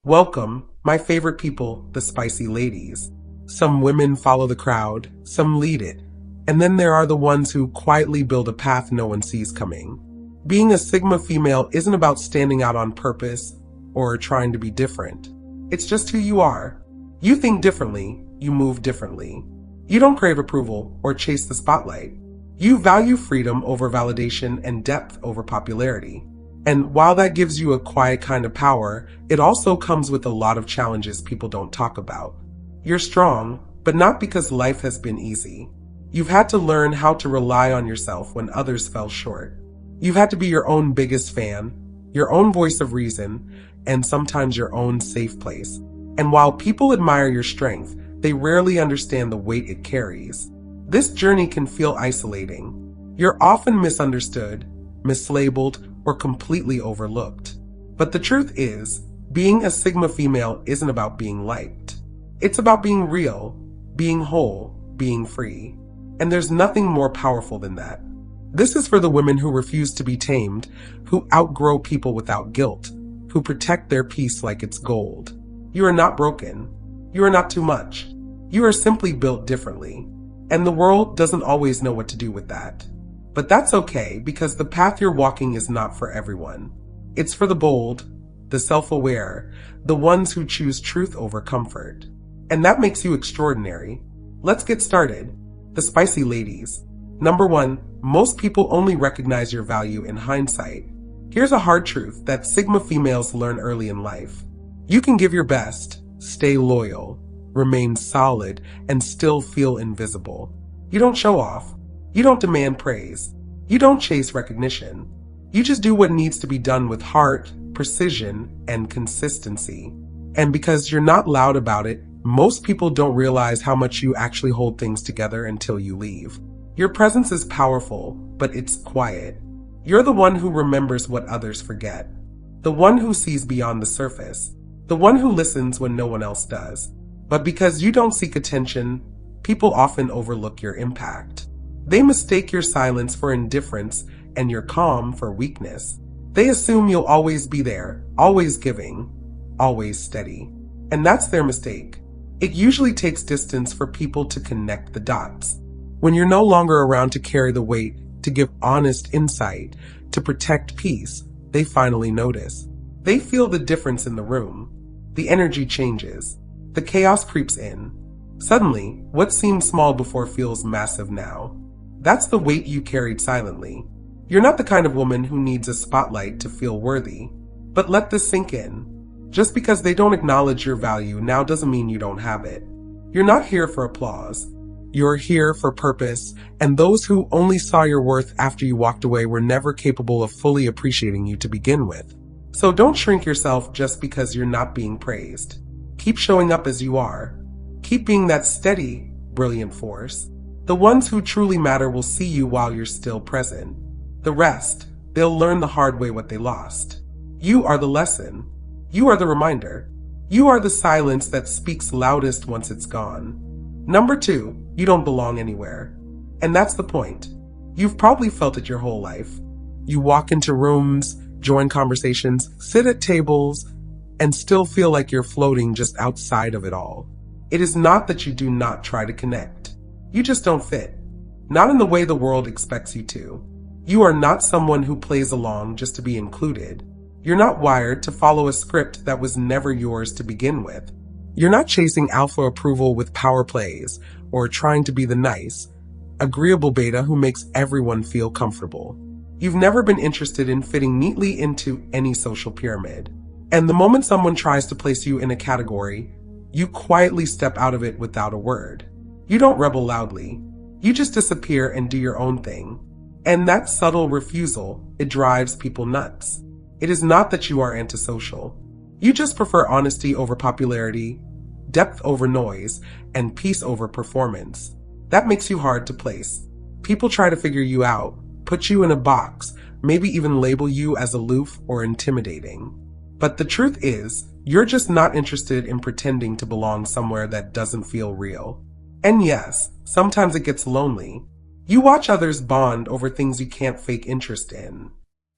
Welcome, my favorite people, the spicy ladies. Some women follow the crowd, some lead it, and then there are the ones who quietly build a path no one sees coming. Being a Sigma female isn't about standing out on purpose or trying to be different. It's just who you are. You think differently, you move differently. You don't crave approval or chase the spotlight. You value freedom over validation and depth over popularity. And while that gives you a quiet kind of power, it also comes with a lot of challenges people don't talk about. You're strong, but not because life has been easy. You've had to learn how to rely on yourself when others fell short. You've had to be your own biggest fan, your own voice of reason, and sometimes your own safe place. And while people admire your strength, they rarely understand the weight it carries. This journey can feel isolating. You're often misunderstood, mislabeled, or completely overlooked. But the truth is, being a Sigma female isn't about being liked. It's about being real, being whole, being free. And there's nothing more powerful than that. This is for the women who refuse to be tamed, who outgrow people without guilt, who protect their peace like it's gold. You are not broken. You are not too much. You are simply built differently. And the world doesn't always know what to do with that. But that's okay, because the path you're walking is not for everyone. It's for the bold, the self-aware, the ones who choose truth over comfort. And that makes you extraordinary. Let's get started. The spicy ladies. Number 1, most people only recognize your value in hindsight. Here's a hard truth that Sigma females learn early in life. You can give your best, stay loyal, remain solid, and still feel invisible. You don't show off. You don't demand praise. You don't chase recognition. You just do what needs to be done with heart, precision, and consistency. And because you're not loud about it, most people don't realize how much you actually hold things together until you leave. Your presence is powerful, but it's quiet. You're the one who remembers what others forget. The one who sees beyond the surface. The one who listens when no one else does. But because you don't seek attention, people often overlook your impact. They mistake your silence for indifference and your calm for weakness. They assume you'll always be there, always giving, always steady. And that's their mistake. It usually takes distance for people to connect the dots. When you're no longer around to carry the weight, to give honest insight, to protect peace, they finally notice. They feel the difference in the room. The energy changes. The chaos creeps in. Suddenly, what seemed small before feels massive now. That's the weight you carried silently. You're not the kind of woman who needs a spotlight to feel worthy. But let this sink in. Just because they don't acknowledge your value now doesn't mean you don't have it. You're not here for applause. You're here for purpose, and those who only saw your worth after you walked away were never capable of fully appreciating you to begin with. So don't shrink yourself just because you're not being praised. Keep showing up as you are. Keep being that steady, brilliant force. The ones who truly matter will see you while you're still present. The rest, they'll learn the hard way what they lost. You are the lesson. You are the reminder. You are the silence that speaks loudest once it's gone. Number 2, you don't belong anywhere. And that's the point. You've probably felt it your whole life. You walk into rooms, join conversations, sit at tables, and still feel like you're floating just outside of it all. It is not that you do not try to connect. You just don't fit. Not in the way the world expects you to. You are not someone who plays along just to be included. You're not wired to follow a script that was never yours to begin with. You're not chasing alpha approval with power plays or trying to be the nice, agreeable beta who makes everyone feel comfortable. You've never been interested in fitting neatly into any social pyramid. And the moment someone tries to place you in a category, you quietly step out of it without a word. You don't rebel loudly. You just disappear and do your own thing. And that subtle refusal, it drives people nuts. It is not that you are antisocial. You just prefer honesty over popularity, depth over noise, and peace over performance. That makes you hard to place. People try to figure you out, put you in a box, maybe even label you as aloof or intimidating. But the truth is, you're just not interested in pretending to belong somewhere that doesn't feel real. And yes, sometimes it gets lonely. You watch others bond over things you can't fake interest in.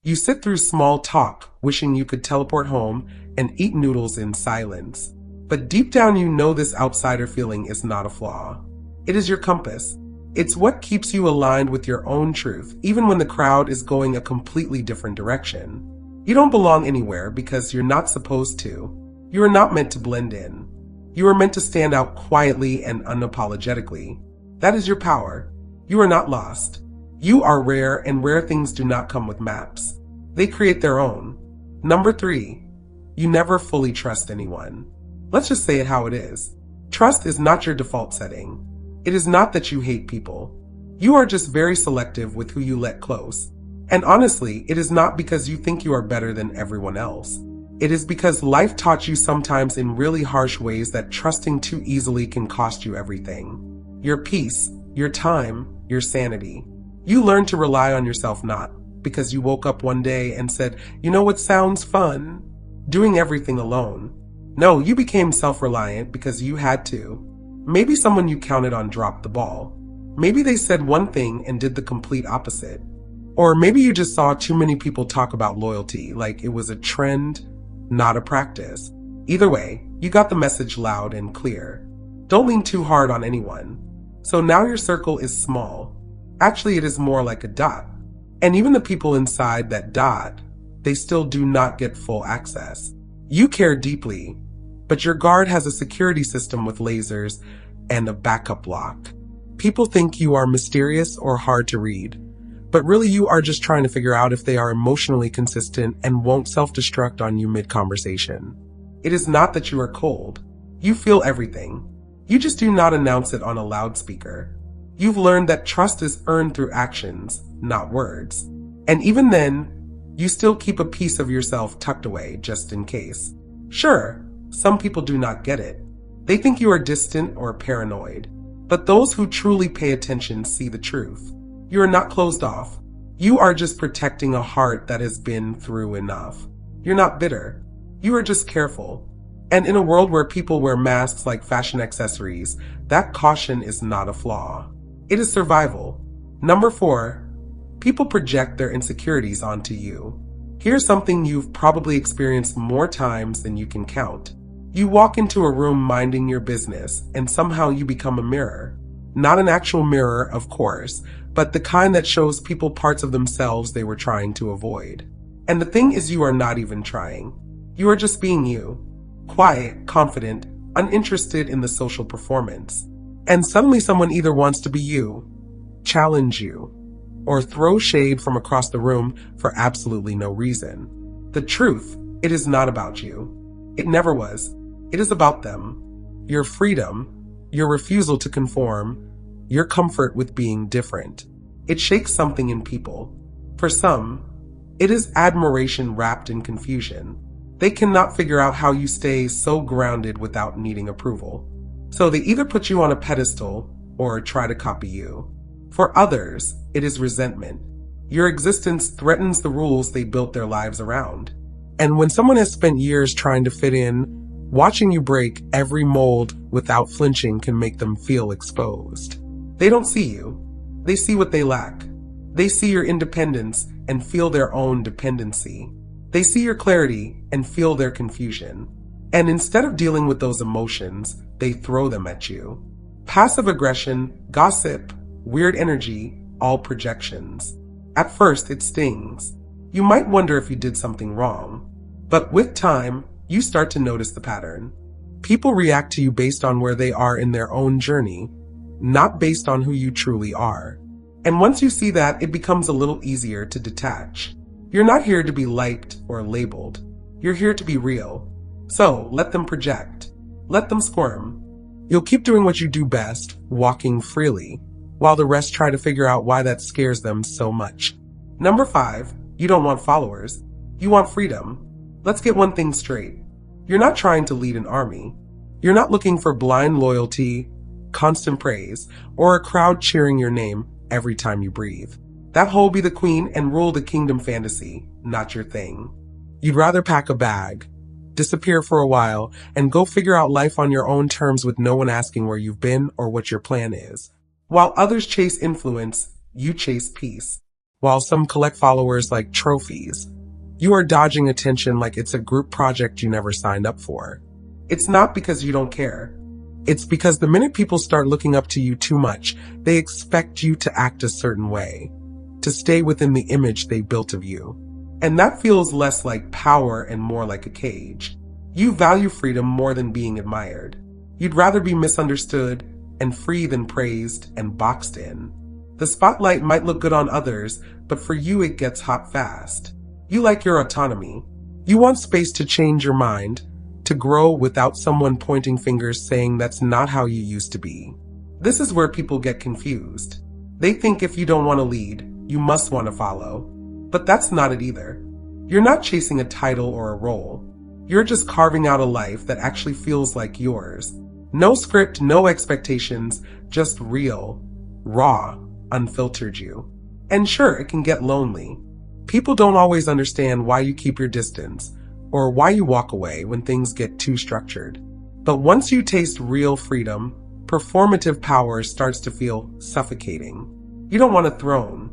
You sit through small talk, wishing you could teleport home and eat noodles in silence. But deep down you know this outsider feeling is not a flaw. It is your compass. It's what keeps you aligned with your own truth, even when the crowd is going a completely different direction. You don't belong anywhere because you're not supposed to. You are not meant to blend in. You are meant to stand out quietly and unapologetically. That is your power. You are not lost. You are rare, and rare things do not come with maps. They create their own. Number 3, you never fully trust anyone. Let's just say it how it is. Trust is not your default setting. It is not that you hate people. You are just very selective with who you let close. And honestly, it is not because you think you are better than everyone else. It is because life taught you sometimes in really harsh ways that trusting too easily can cost you everything. Your peace, your time, your sanity. You learned to rely on yourself not because you woke up one day and said, you know what sounds fun? Doing everything alone. No, you became self-reliant because you had to. Maybe someone you counted on dropped the ball. Maybe they said one thing and did the complete opposite. Or maybe you just saw too many people talk about loyalty like it was a trend, not a practice. Either way, you got the message loud and clear. Don't lean too hard on anyone. So now your circle is small. Actually, it is more like a dot. And even the people inside that dot, they still do not get full access. You care deeply, but your guard has a security system with lasers and a backup lock. People think you are mysterious or hard to read, but really you are just trying to figure out if they are emotionally consistent and won't self-destruct on you mid-conversation. It is not that you are cold. You feel everything. You just do not announce it on a loudspeaker. You've learned that trust is earned through actions, not words. And even then, you still keep a piece of yourself tucked away just in case. Sure, some people do not get it. They think you are distant or paranoid. But those who truly pay attention see the truth. You are not closed off. You are just protecting a heart that has been through enough. You're not bitter. You are just careful. And in a world where people wear masks like fashion accessories, that caution is not a flaw. It is survival. Number 4, people project their insecurities onto you. Here's something you've probably experienced more times than you can count. You walk into a room minding your business, and somehow you become a mirror. Not an actual mirror, of course, but the kind that shows people parts of themselves they were trying to avoid. And the thing is, you are not even trying. You are just being you. Quiet, confident, uninterested in the social performance. And suddenly someone either wants to be you, challenge you, or throw shade from across the room for absolutely no reason. The truth, it is not about you. It never was. It is about them. Your freedom, your refusal to conform, your comfort with being different. It shakes something in people. For some, it is admiration wrapped in confusion. They cannot figure out how you stay so grounded without needing approval. So they either put you on a pedestal or try to copy you. For others, it is resentment. Your existence threatens the rules they built their lives around. And when someone has spent years trying to fit in, watching you break every mold without flinching can make them feel exposed. They don't see you. They see what they lack. They see your independence and feel their own dependency. They see your clarity and feel their confusion. And instead of dealing with those emotions, they throw them at you. Passive aggression, gossip, weird energy, all projections. At first, it stings. You might wonder if you did something wrong. But with time, you start to notice the pattern. People react to you based on where they are in their own journey, not based on who you truly are. And once you see that, it becomes a little easier to detach. You're not here to be liked or labeled. You're here to be real. So let them project. Let them squirm. You'll keep doing what you do best, walking freely, while the rest try to figure out why that scares them so much. Number 5, you don't want followers. You want freedom. Let's get one thing straight. You're not trying to lead an army. You're not looking for blind loyalty, constant praise, or a crowd cheering your name every time you breathe. That whole be the queen and rule the kingdom fantasy, not your thing. You'd rather pack a bag, disappear for a while, and go figure out life on your own terms with no one asking where you've been or what your plan is. While others chase influence, you chase peace. while some collect followers like trophies. You are dodging attention like it's a group project you never signed up for. It's not because you don't care. It's because the minute people start looking up to you too much, they expect you to act a certain way, to stay within the image they built of you. And that feels less like power and more like a cage. You value freedom more than being admired. You'd rather be misunderstood and free than praised and boxed in. The spotlight might look good on others, but for you it gets hot fast. You like your autonomy. You want space to change your mind, to grow without someone pointing fingers saying that's not how you used to be. This is where people get confused. They think if you don't want to lead, you must want to follow. But that's not it either. You're not chasing a title or a role. You're just carving out a life that actually feels like yours. No script, no expectations, just real, raw, unfiltered you. And sure, it can get lonely. People don't always understand why you keep your distance, or why you walk away when things get too structured. But once you taste real freedom, performative power starts to feel suffocating. You don't want a throne.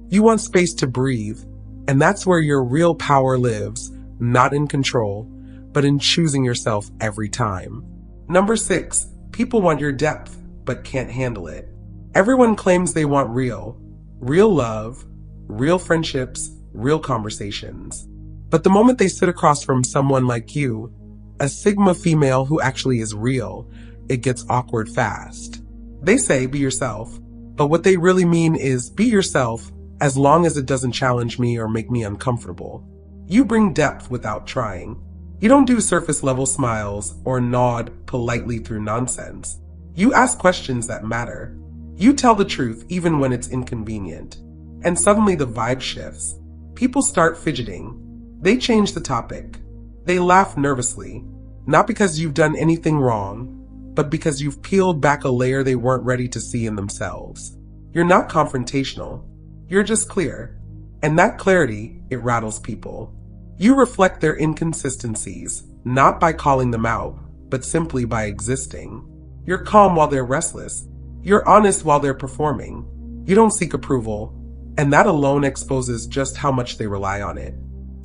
You want space to breathe, and that's where your real power lives, not in control, but in choosing yourself every time. Number 6, people want your depth, but can't handle it. Everyone claims they want real love, real friendships, real conversations. But the moment they sit across from someone like you, a Sigma female who actually is real, it gets awkward fast. They say, be yourself, but what they really mean is be yourself as long as it doesn't challenge me or make me uncomfortable. You bring depth without trying. You don't do surface level smiles or nod politely through nonsense. You ask questions that matter. You tell the truth even when it's inconvenient. And suddenly the vibe shifts. People start fidgeting. They change the topic. They laugh nervously, not because you've done anything wrong, but because you've peeled back a layer they weren't ready to see in themselves. You're not confrontational. You're just clear. And that clarity, it rattles people. You reflect their inconsistencies, not by calling them out, but simply by existing. You're calm while they're restless. You're honest while they're performing. You don't seek approval, and that alone exposes just how much they rely on it.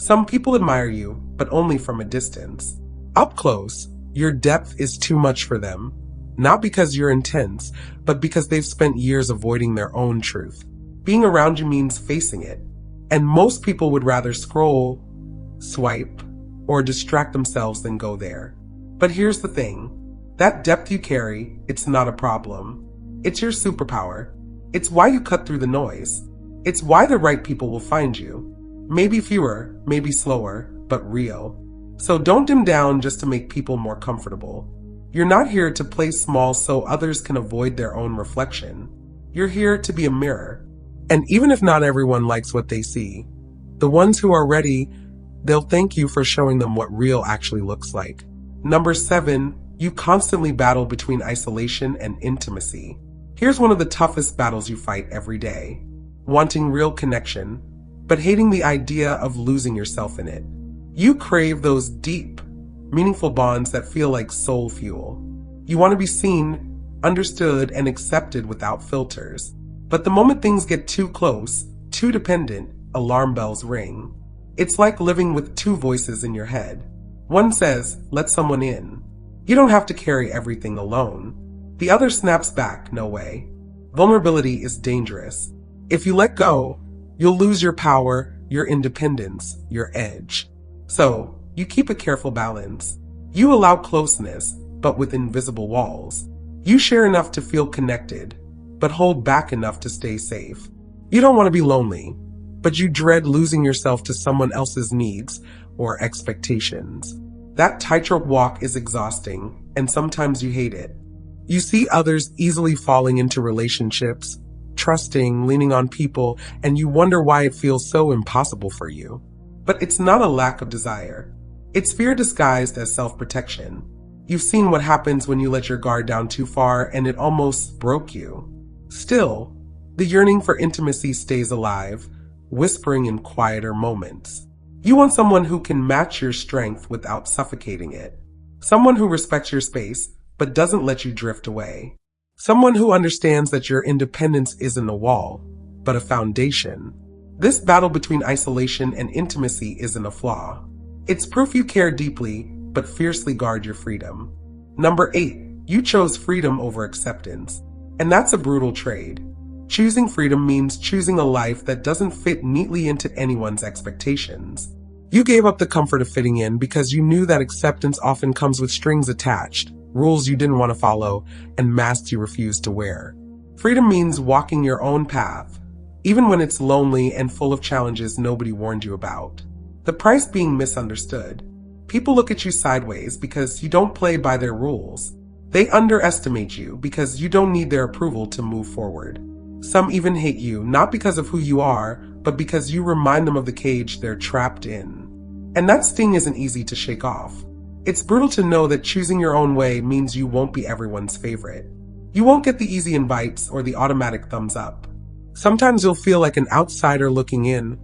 Some people admire you, but only from a distance. Up close, your depth is too much for them, not because you're intense, but because they've spent years avoiding their own truth. Being around you means facing it, and most people would rather scroll, swipe, or distract themselves than go there. But here's the thing. That depth you carry, it's not a problem. It's your superpower. It's why you cut through the noise. It's why the right people will find you. Maybe fewer, maybe slower, but real. So don't dim down just to make people more comfortable. You're not here to play small so others can avoid their own reflection. You're here to be a mirror. And even if not everyone likes what they see, the ones who are ready, they'll thank you for showing them what real actually looks like. Number 7, you constantly battle between isolation and intimacy. Here's one of the toughest battles you fight every day. Wanting real connection, but hating the idea of losing yourself in it. You crave those deep, meaningful bonds that feel like soul fuel. You want to be seen, understood, and accepted without filters. But the moment things get too close, too dependent, alarm bells ring. It's like living with two voices in your head. One says, let someone in. You don't have to carry everything alone. The other snaps back, no way. Vulnerability is dangerous. If you let go, you'll lose your power, your independence, your edge. So, you keep a careful balance. You allow closeness, but with invisible walls. You share enough to feel connected, but hold back enough to stay safe. You don't want to be lonely, but you dread losing yourself to someone else's needs or expectations. That tightrope walk is exhausting, and sometimes you hate it. You see others easily falling into relationships, trusting, leaning on people, and you wonder why it feels so impossible for you. But it's not a lack of desire. It's fear disguised as self-protection. You've seen what happens when you let your guard down too far and it almost broke you. Still, the yearning for intimacy stays alive, whispering in quieter moments. You want someone who can match your strength without suffocating it. Someone who respects your space, but doesn't let you drift away. Someone who understands that your independence isn't a wall, but a foundation. This battle between isolation and intimacy isn't a flaw. It's proof you care deeply, but fiercely guard your freedom. Number 8. You chose freedom over acceptance. And that's a brutal trade. Choosing freedom means choosing a life that doesn't fit neatly into anyone's expectations. You gave up the comfort of fitting in because you knew that acceptance often comes with strings attached, rules you didn't want to follow, and masks you refused to wear. Freedom means walking your own path, even when it's lonely and full of challenges nobody warned you about. The price being misunderstood. People look at you sideways because you don't play by their rules. They underestimate you because you don't need their approval to move forward. Some even hate you, not because of who you are, but because you remind them of the cage they're trapped in. And that sting isn't easy to shake off. It's brutal to know that choosing your own way means you won't be everyone's favorite. You won't get the easy invites or the automatic thumbs up. Sometimes you'll feel like an outsider looking in,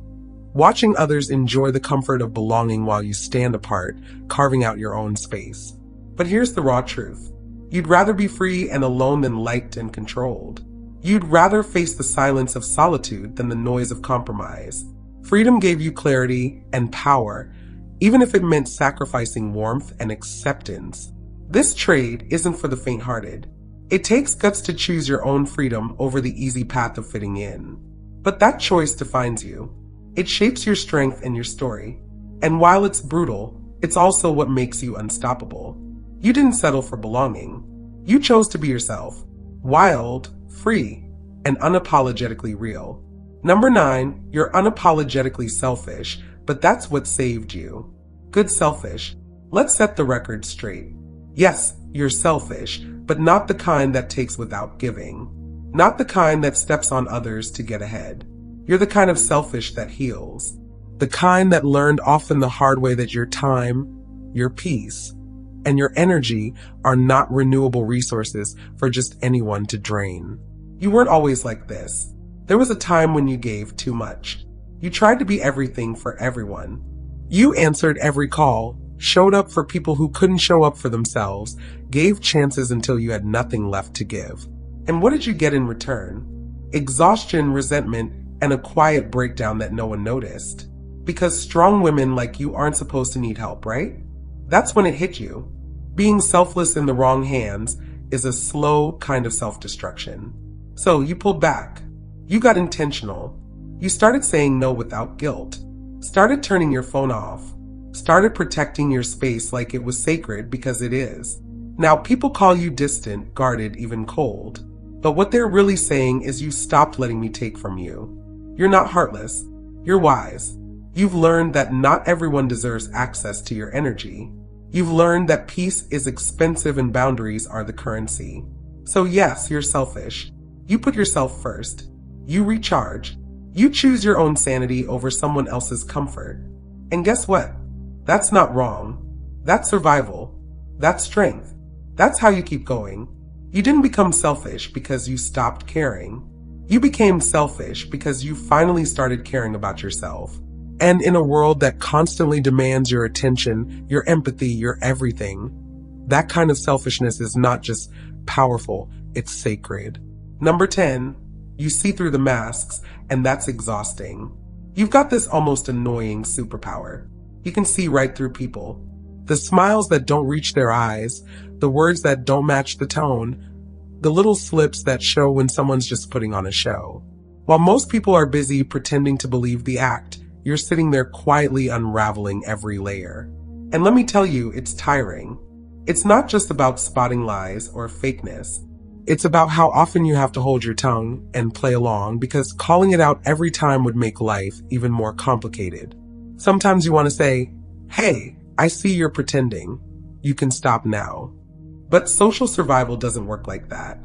watching others enjoy the comfort of belonging while you stand apart, carving out your own space. But here's the raw truth. You'd rather be free and alone than liked and controlled. You'd rather face the silence of solitude than the noise of compromise. Freedom gave you clarity and power, even if it meant sacrificing warmth and acceptance. This trade isn't for the faint-hearted. It takes guts to choose your own freedom over the easy path of fitting in. But that choice defines you. It shapes your strength and your story. And while it's brutal, it's also what makes you unstoppable. You didn't settle for belonging. You chose to be yourself. Wild, free, and unapologetically real. Number 9, you're unapologetically selfish, but that's what saved you. Good selfish. Let's set the record straight. Yes, you're selfish, but not the kind that takes without giving. Not the kind that steps on others to get ahead. You're the kind of selfish that heals. The kind that learned often the hard way that your time, your peace, and your energy are not renewable resources for just anyone to drain. You weren't always like this. There was a time when you gave too much. You tried to be everything for everyone. You answered every call, showed up for people who couldn't show up for themselves, gave chances until you had nothing left to give. And what did you get in return? Exhaustion, resentment, and a quiet breakdown that no one noticed. Because strong women like you aren't supposed to need help, right? That's when it hit you. Being selfless in the wrong hands is a slow kind of self-destruction. So you pulled back. You got intentional. You started saying no without guilt. Started turning your phone off. Started protecting your space like it was sacred because it is. Now people call you distant, guarded, even cold. But what they're really saying is you stopped letting me take from you. You're not heartless. You're wise. You've learned that not everyone deserves access to your energy. You've learned that peace is expensive and boundaries are the currency. So yes, you're selfish. You put yourself first. You recharge. You choose your own sanity over someone else's comfort. And guess what? That's not wrong. That's survival. That's strength. That's how you keep going. You didn't become selfish because you stopped caring. You became selfish because you finally started caring about yourself. And in a world that constantly demands your attention, your empathy, your everything, that kind of selfishness is not just powerful, it's sacred. Number 10, you see through the masks, and that's exhausting. You've got this almost annoying superpower. You can see right through people. The smiles that don't reach their eyes, the words that don't match the tone, the little slips that show when someone's just putting on a show. While most people are busy pretending to believe the act, you're sitting there quietly unraveling every layer. And let me tell you, it's tiring. It's not just about spotting lies or fakeness. It's about how often you have to hold your tongue and play along because calling it out every time would make life even more complicated. Sometimes you want to say, hey, I see you're pretending. You can stop now. But social survival doesn't work like that.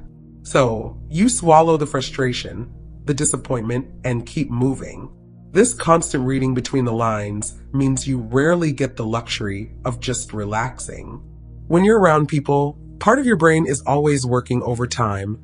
So you swallow the frustration, the disappointment, and keep moving. This constant reading between the lines means you rarely get the luxury of just relaxing. When you're around people, part of your brain is always working overtime,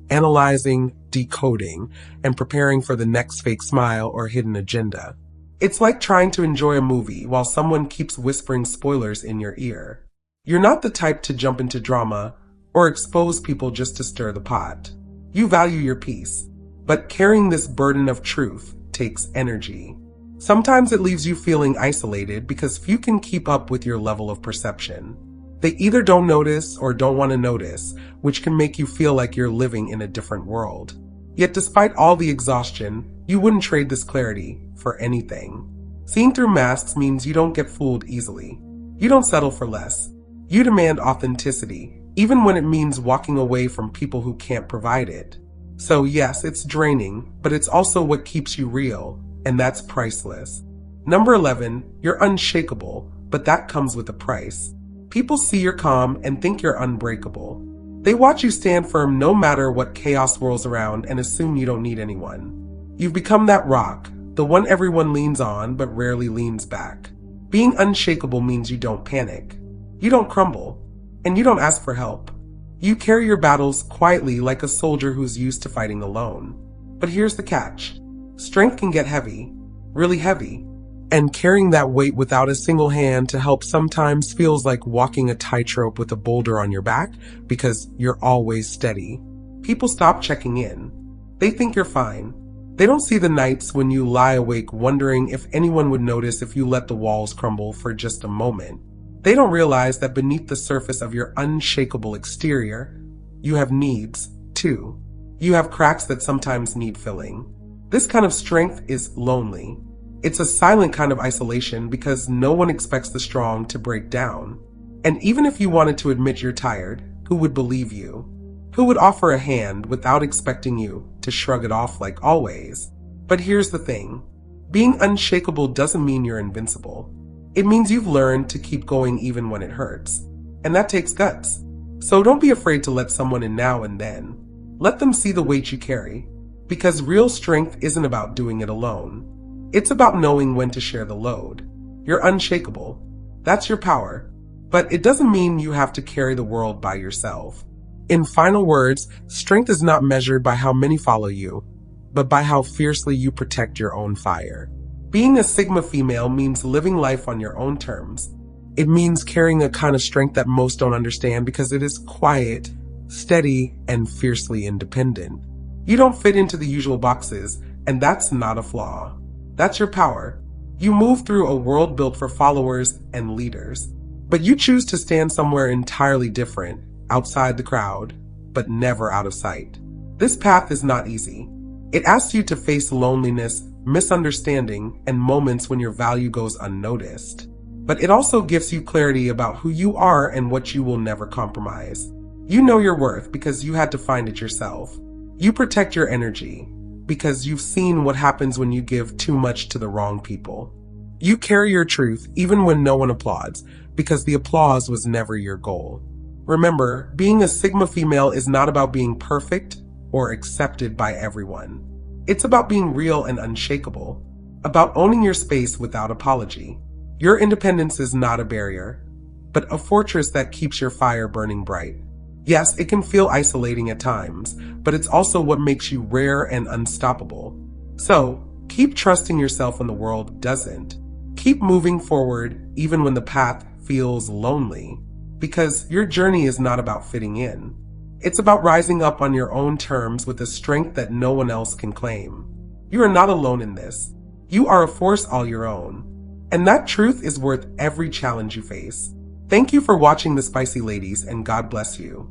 analyzing, decoding, and preparing for the next fake smile or hidden agenda. It's like trying to enjoy a movie while someone keeps whispering spoilers in your ear. You're not the type to jump into drama or expose people just to stir the pot. You value your peace, but carrying this burden of truth takes energy. Sometimes it leaves you feeling isolated because few can keep up with your level of perception. They either don't notice or don't want to notice, which can make you feel like you're living in a different world. Yet despite all the exhaustion, you wouldn't trade this clarity for anything. Seeing through masks means you don't get fooled easily. You don't settle for less. You demand authenticity, even when it means walking away from people who can't provide it. So yes, it's draining, but it's also what keeps you real, and that's priceless. Number 11, you're unshakable, but that comes with a price. People see your calm and think you're unbreakable. They watch you stand firm no matter what chaos whirls around and assume you don't need anyone. You've become that rock, the one everyone leans on but rarely leans back. Being unshakable means you don't panic. You don't crumble, and you don't ask for help. You carry your battles quietly like a soldier who's used to fighting alone. But here's the catch. Strength can get heavy, really heavy. And carrying that weight without a single hand to help sometimes feels like walking a tightrope with a boulder on your back because you're always steady. People stop checking in. They think you're fine. They don't see the nights when you lie awake wondering if anyone would notice if you let the walls crumble for just a moment. They don't realize that beneath the surface of your unshakable exterior, you have needs, too. You have cracks that sometimes need filling. This kind of strength is lonely. It's a silent kind of isolation because no one expects the strong to break down. And even if you wanted to admit you're tired, who would believe you? Who would offer a hand without expecting you to shrug it off like always? But here's the thing. Being unshakable doesn't mean you're invincible. It means you've learned to keep going even when it hurts. And that takes guts. So don't be afraid to let someone in now and then. Let them see the weight you carry. Because real strength isn't about doing it alone. It's about knowing when to share the load. You're unshakable. That's your power. But it doesn't mean you have to carry the world by yourself. In final words, strength is not measured by how many follow you, but by how fiercely you protect your own fire. Being a Sigma female means living life on your own terms. It means carrying a kind of strength that most don't understand because it is quiet, steady, and fiercely independent. You don't fit into the usual boxes, and that's not a flaw. That's your power. You move through a world built for followers and leaders, but you choose to stand somewhere entirely different, outside the crowd, but never out of sight. This path is not easy. It asks you to face loneliness, misunderstanding, and moments when your value goes unnoticed. But it also gives you clarity about who you are and what you will never compromise. You know your worth because you had to find it yourself. You protect your energy because you've seen what happens when you give too much to the wrong people. You carry your truth even when no one applauds because the applause was never your goal. Remember, being a Sigma female is not about being perfect or accepted by everyone. It's about being real and unshakable, about owning your space without apology. Your independence is not a barrier, but a fortress that keeps your fire burning bright. Yes, it can feel isolating at times, but it's also what makes you rare and unstoppable. So, keep trusting yourself when the world doesn't. Keep moving forward even when the path feels lonely. Because your journey is not about fitting in. It's about rising up on your own terms with a strength that no one else can claim. You are not alone in this. You are a force all your own. And that truth is worth every challenge you face. Thank you for watching The Spicy Ladies, and God bless you.